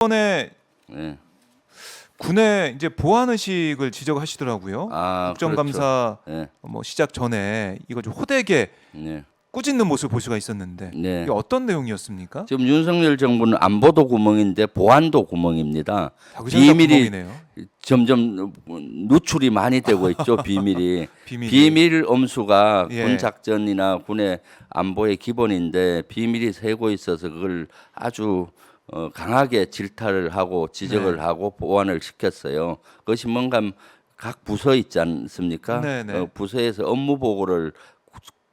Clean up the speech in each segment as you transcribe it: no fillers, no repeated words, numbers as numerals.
이번에 네. 군의 이제 보안 의식을 지적하시더라고요. 국정감사 그렇죠. 네. 뭐 시작 전에 이거 좀 호되게 네. 꾸짖는 모습을 볼 수가 있었는데 네. 이게 어떤 내용이었습니까? 지금 윤석열 정부는 안보도 구멍인데 보안도 구멍입니다. 자기장사 비밀이 구멍이네요. 점점 누출이 많이 되고 있죠. 비밀이. 비밀 엄수가 예. 군 작전이나 군의 안보의 기본인데 비밀이 새고 있어서 그걸 아주 강하게 질타를 하고 지적을 네. 하고 보완을 시켰어요. 그것이 뭔가 각 부서 있지 않습니까? 네, 네. 부서에서 업무 보고를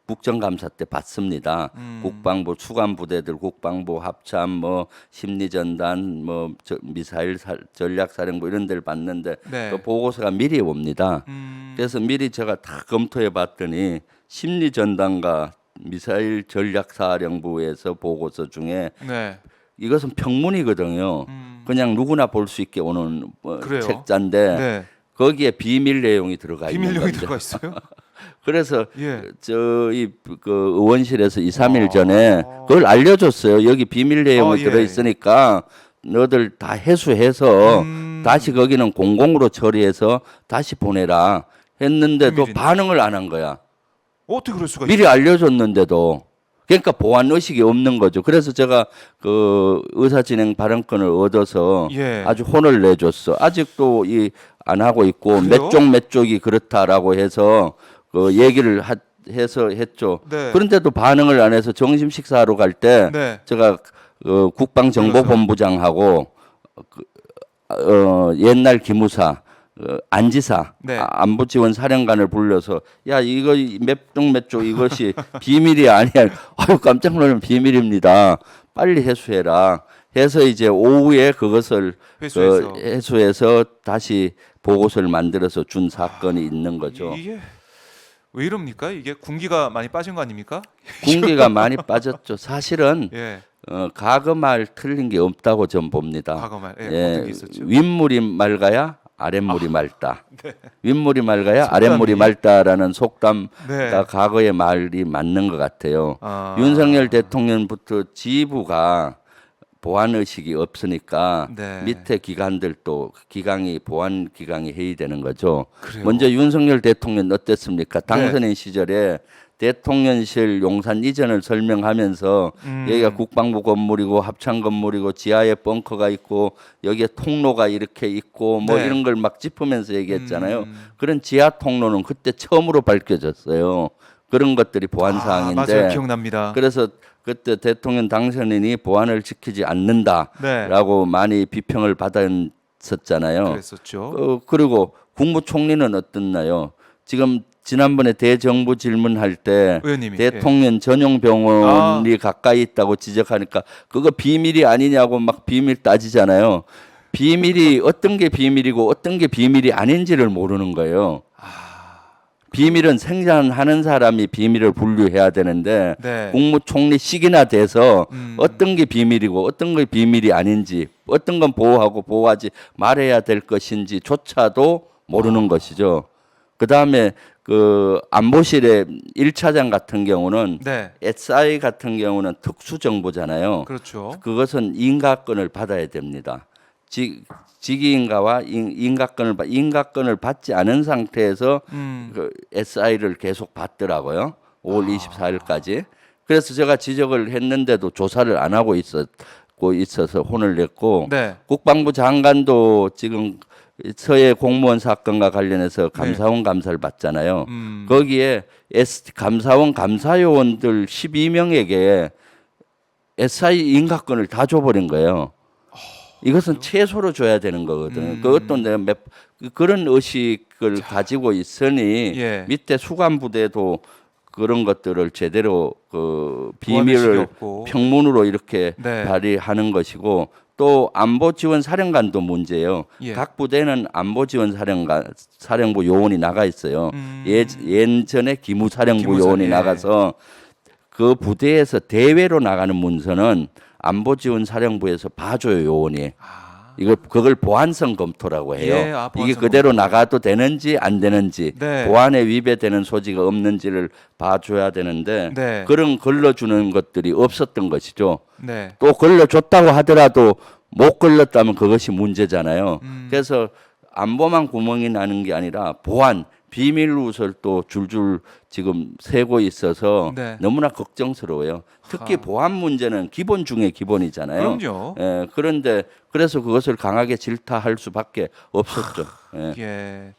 국정감사 때 받습니다. 국방부 수관 부대들, 국방부 합참, 뭐 심리전단, 뭐 미사일 전략사령부 이런 데를 받는데 네. 그 보고서가 미리 옵니다. 그래서 미리 제가 다 검토해 봤더니 심리전단과 미사일 전략사령부에서 보고서 중에 네. 이것은 평문이거든요. 그냥 누구나 볼 수 있게 오는 그래요? 책자인데 네. 거기에 비밀 내용이 들어가 비밀 있는 내용이 거죠. 들어가 있어요? 그래서 예. 저희 그 의원실에서 2, 3일 전에 그걸 알려줬어요. 여기 비밀 내용이 예. 들어 있으니까 너들 다 해수해서 다시 거기는 공공으로 처리해서 다시 보내라 했는데도 비밀인데. 반응을 안 한 거야. 어떻게 그럴 수가 미리 있어요? 알려줬는데도. 그러니까 보안 의식이 없는 거죠. 그래서 제가 그 의사진행 발언권을 얻어서 예. 아주 혼을 내줬어. 아직도 안 하고 있고 그래요? 몇 쪽이 그렇다라고 해서 그 얘기를 해서 했죠. 네. 그런데도 반응을 안 해서 점심 식사하러 갈 때 네. 제가 국방정보본부장하고 옛날 기무사 안지사 네. 안보지원 사령관을 불러서 야 이거 몇 쪽 이것이 비밀이 아니야. 아유 깜짝 놀라면 비밀입니다. 빨리 해수해라. 해서 이제 오후에 그것을 해수해서 다시 보고서를 만들어서 준 사건이 있는 거죠. 이게 왜 이럽니까? 이게 군기가 많이 빠진 거 아닙니까? 군기가 많이 빠졌죠. 사실은 예. 가거말 틀린 게 없다고 전 봅니다. 과거말. 예. 예, 어떤 게 있었죠? 윗물이 맑아야 아랫물이 맑다. 네. 윗물이 맑아야 속담이. 아랫물이 맑다라는 속담가 네. 과거의 말이 맞는 것 같아요. 아. 윤석열 대통령부터 지휘부가 보안 의식이 없으니까 네. 밑에 기관들도 보안 기강이 회의되는 거죠. 그래요? 먼저 윤석열 대통령 어땠습니까? 당선인 시절에 대통령실 용산 이전을 설명하면서 여기가 국방부 건물이고 합참 건물이고 지하에 벙커가 있고 여기에 통로가 이렇게 있고 뭐 네. 이런 걸 막 짚으면서 얘기했잖아요. 그런 지하 통로는 그때 처음으로 밝혀졌어요. 그런 것들이 보안 사항인데 맞아요. 기억납니다. 그래서 그때 대통령 당선인이 보안을 지키지 않는다라고 네. 많이 비평을 받았었잖아요. 그랬었죠. 그리고 국무총리는 어떻나요? 지금 지난번에 대정부 질문할 때 의원님이, 대통령 전용 병원이 가까이 있다고 지적하니까 그거 비밀이 아니냐고 막 비밀 따지잖아요. 비밀이 어떤 게 비밀이고 어떤 게 비밀이 아닌지를 모르는 거예요. 비밀은 생산하는 사람이 비밀을 분류해야 되는데 네. 국무총리식이나 돼서 어떤 게 비밀이고 어떤 게 비밀이 아닌지 어떤 건 보호하고 보호하지 말아야 될 것인지조차도 모르는 것이죠. 그다음에 그 안보실의 1차장 같은 경우는 네. SI 같은 경우는 특수정보잖아요. 그렇죠. 그것은 인가권을 받아야 됩니다. 직위인가와 인가권을 받지 않은 상태에서 그 SI를 계속 받더라고요. 5월 24일까지. 그래서 제가 지적을 했는데도 조사를 안 하고 있어서 혼을 냈고 네. 국방부 장관도 지금 서해 공무원 사건과 관련해서 감사원 감사를 받잖아요. 거기에 감사원 감사요원들 12명에게 SI 인가권을 다 줘버린 거예요. 이것은 최소로 줘야 되는 거거든요. 그것도 내가 그런 의식을 가지고 있으니 예. 밑에 수관 부대도 그런 것들을 제대로 그 비밀을 평문으로 이렇게 네. 발휘하는 것이고 또 안보지원 사령관도 문제예요. 예. 각 부대는 안보지원 사령부 요원이 나가 있어요. 예전에 기무사령부 요원이 예. 나가서 그 부대에서 대외로 나가는 문서는 안보지원 사령부에서 봐줘요 요원이. 그걸 보안성 검토라고 해요. 예, 이게 그대로 나가도 되는지 안 되는지 네. 보안에 위배되는 소지가 없는지를 봐줘야 되는데 네. 그런 걸러주는 것들이 없었던 것이죠. 네. 또 걸러줬다고 하더라도 못 걸렸다면 그것이 문제잖아요. 그래서 안보만 구멍이 나는 게 아니라 보안, 비밀 누설도 줄줄 지금 새고 있어서 네. 너무나 걱정스러워요. 특히 아. 보안 문제는 기본 중에 기본이잖아요. 그럼요. 그런데 그래서 그것을 강하게 질타할 수밖에 없었죠. 예. 예.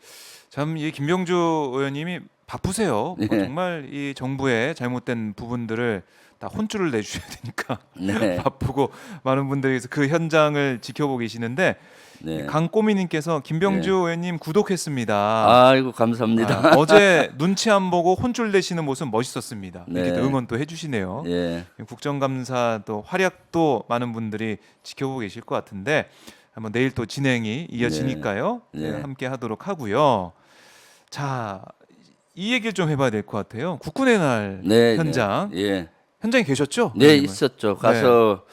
참 이 김병주 의원님이 바쁘세요. 뭐 네. 정말 이 정부의 잘못된 부분들을 다 혼쭐을 내주셔야 되니까 네. 바쁘고 많은 분들이 그 현장을 지켜보고 계시는데 네. 강꼬미님께서 김병주 네. 의원님 구독했습니다. 아이고 감사합니다. 어제 눈치 안 보고 혼쭐 내시는 모습 멋있었습니다. 네. 이렇게 또 응원 또 해주시네요. 예. 국정감사 또 활약도 많은 분들이 지켜보고 계실 것 같은데 한번 내일 또 진행이 이어지니까요. 네. 네, 함께 하도록 하고요. 자, 이 얘기를 좀 해봐야 될 것 같아요. 국군의 날 네. 현장 네. 예. 현장에 계셨죠? 네, 의원님은? 있었죠. 가서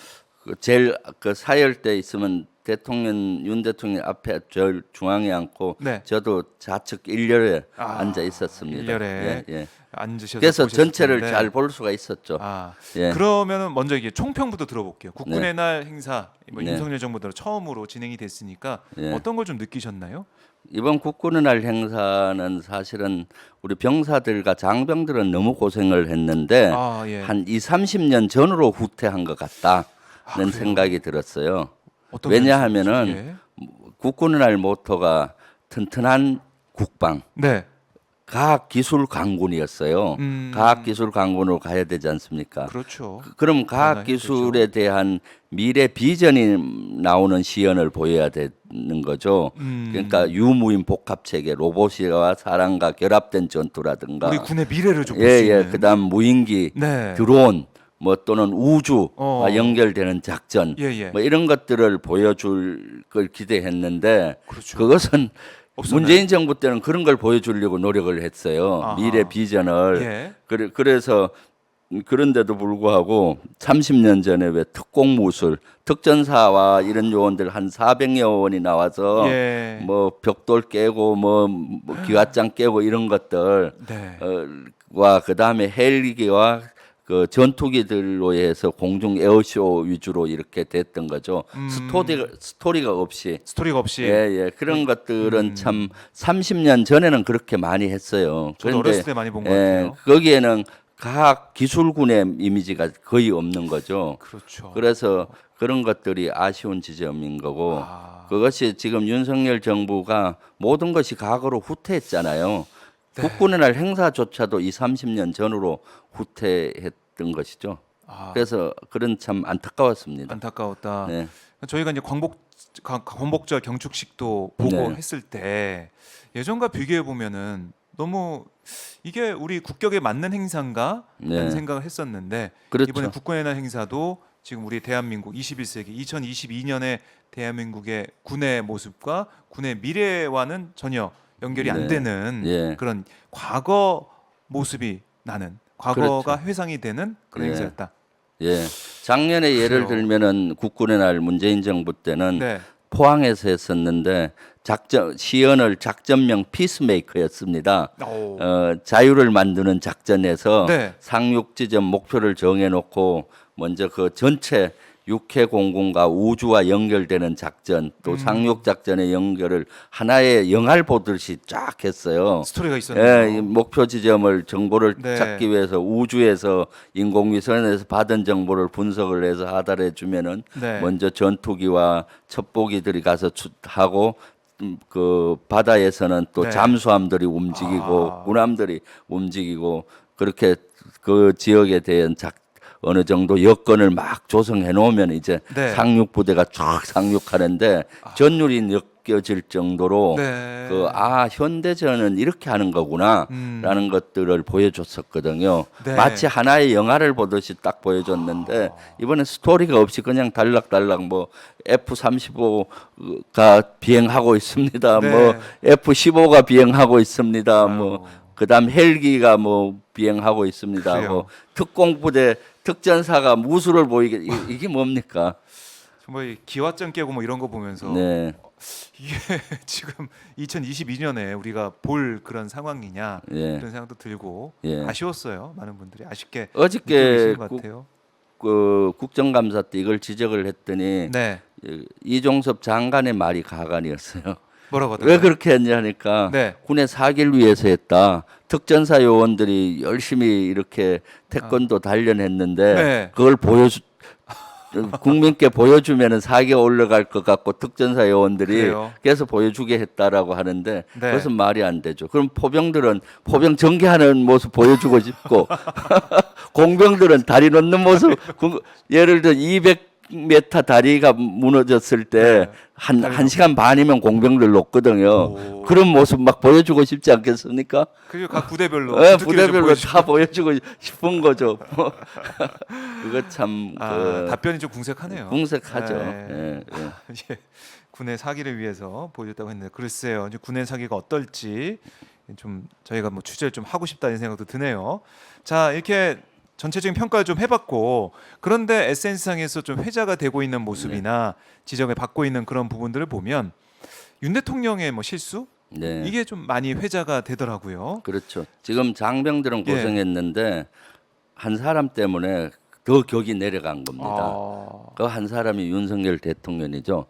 그 제일 그 사열 때 있으면 윤 대통령 앞에 저 중앙에 앉고 네. 저도 좌측 일렬에 아, 앉아 있었습니다. 일렬에 예, 예. 앉으셔서 그래서 보셨을 전체를 텐데. 잘 볼 수가 있었죠. 아, 예. 그러면은 먼저 이게 총평부터 들어볼게요. 국군의 네. 날 행사 뭐 네. 윤석열 정부 들어 처음으로 진행이 됐으니까 예. 어떤 걸 좀 느끼셨나요? 이번 국군의 날 행사는 사실은 우리 병사들과 장병들은 너무 고생을 했는데 아, 예. 한 2, 30년 전으로 후퇴한 것 같다는 그래요? 생각이 들었어요. 어떤 왜냐하면은 면에서? 국군의 날 모토가 튼튼한 국방, 네. 과학기술 강군이었어요. 과학기술 강군으로 가야 되지 않습니까? 그렇죠. 그럼 과학기술에 대한 미래 비전이 나오는 시연을 보여야 되는 거죠. 그러니까 유무인 복합체계, 로봇과 사람과 결합된 전투라든가, 우리 군의 미래를 좀 볼 수 예, 있는. 그다음 무인기, 네. 드론, 뭐 또는 우주와 연결되는 작전, 예, 예. 뭐 이런 것들을 보여줄 걸 기대했는데 그렇죠. 그것은 없었나요? 문재인 정부 때는 그런 걸 보여주려고 노력을 했어요. 아하. 미래 비전을. 예. 그래서 그런데도 불구하고 30년 전에 왜 특공무술, 특전사와 이런 요원들 한 400여 원이 나와서 예. 뭐 벽돌 깨고 뭐 기와장 깨고 이런 것들 네. 와 그다음에 헬기와 그 전투기들로 해서 공중 에어쇼 위주로 이렇게 됐던 거죠. 스토리가 없이. 스토리가 없이. 예, 예. 그런 것들은 참 30년 전에는 그렇게 많이 했어요. 저도 어렸을 때 많이 본 것 예, 같아요. 거기에는 과학 기술군의 이미지가 거의 없는 거죠. 그렇죠. 그래서 그런 것들이 아쉬운 지점인 거고 아. 그것이 지금 윤석열 정부가 모든 것이 과거로 후퇴했잖아요. 네. 국군의 날 행사조차도 2, 30년 전으로 후퇴했던 것이죠. 아, 그래서 그런 참 안타까웠습니다. 안타까웠다. 네. 저희가 이제 광복절 경축식도 보고 네. 했을 때 예전과 비교해 보면은 너무 이게 우리 국격에 맞는 행사인가 네. 라는 생각을 했었는데 그렇죠. 이번에 국군의 날 행사도 지금 우리 대한민국 21세기 2022년의 대한민국의 군의 모습과 군의 미래와는 전혀 연결이 안 네. 되는 예. 그런 과거 모습이 나는 과거가 회상이 되는 그런 예. 행사였다. 예. 작년에 예를 그래요. 들면은 국군의 날 문재인 정부 때는 네. 포항에서 했었는데 시연을 작전명 피스메이커였습니다. 오. 자유를 만드는 작전에서 네. 상륙 지점 목표를 정해놓고 먼저 그 전체 육해 공군과 우주와 연결되는 작전 또 상륙 작전의 연결을 하나의 영화를 보듯이 쫙 했어요. 스토리가 있었네요. 이 목표 지점을 정보를 네. 찾기 위해서 우주에서 인공위성에서 받은 정보를 분석을 해서 하달해 주면은 네. 먼저 전투기와 첩보기들이 가서 하고 그 바다에서는 또 네. 잠수함들이 움직이고 아. 군함들이 움직이고 그렇게 그 지역에 대한 어느 정도 여건을 막 조성해 놓으면 이제 네. 상륙 부대가 쫙 상륙하는데 전율이 느껴질 정도로 네. 현대전은 이렇게 하는 거구나라는 것들을 보여줬었거든요. 네. 마치 하나의 영화를 보듯이 딱 보여줬는데 이번에 스토리가 없이 그냥 달락달락 뭐 F-35가 비행하고 있습니다. 네. 뭐 F-15가 비행하고 있습니다. 아유. 뭐 그다음 헬기가 뭐 비행하고 있습니다. 그래요. 뭐 특공부대 특전사가 무술을 보이게 이게 뭡니까? 정말 이 기와장 깨고 뭐 이런 거 보면서 네, 이게 지금 2022년에 우리가 볼 그런 상황이냐 예. 그런 생각도 들고 예. 아쉬웠어요. 많은 분들이 아쉽게 어저께 느끼고 계시는 것 같아요. 그 국정감사 때 이걸 지적을 했더니 네. 이종섭 장관의 말이 가관이었어요. 뭐라고 왜 하더라고요? 그렇게 했냐니까 네. 군의 사기를 위해서 했다. 특전사 요원들이 열심히 이렇게 태권도 단련했는데 네. 그걸 국민께 보여주면은 사기가 올라갈 것 같고 특전사 요원들이 그래요. 그래서 보여주게 했다라고 하는데 네. 그것은 말이 안 되죠. 그럼 포병들은 포병 전개하는 모습 보여주고 싶고 공병들은 다리 놓는 모습 예를 들어 200m 다리가 무너졌을 때 한 시간 반이면 공병들 놓거든요. 오. 그런 모습 막 보여주고 싶지 않겠습니까? 그리고 각 부대별로 네, 주특기를 좀 부대별로 보여주고. 다 보여주고 싶은 거죠. 그거 참 답변이 좀 궁색하네요. 궁색하죠. 네. 예, 예. 예, 군의 사기를 위해서 보여줬다고 했는데 글쎄요. 이제 군의 사기가 어떨지 좀 저희가 뭐 취재를 좀 하고 싶다는 생각도 드네요. 자, 이렇게 전체적인 평가를 좀 해봤고 그런데 SNS상에서 좀 회자가 되고 있는 모습이나 지적을 받고 있는 그런 부분들을 보면 윤 대통령의 뭐 실수 네. 이게 좀 많이 회자가 되더라고요. 그렇죠. 지금 장병들은 예. 고생했는데 한 사람 때문에 더 격이 내려간 겁니다. 아, 그 한 사람이 윤석열 대통령이죠.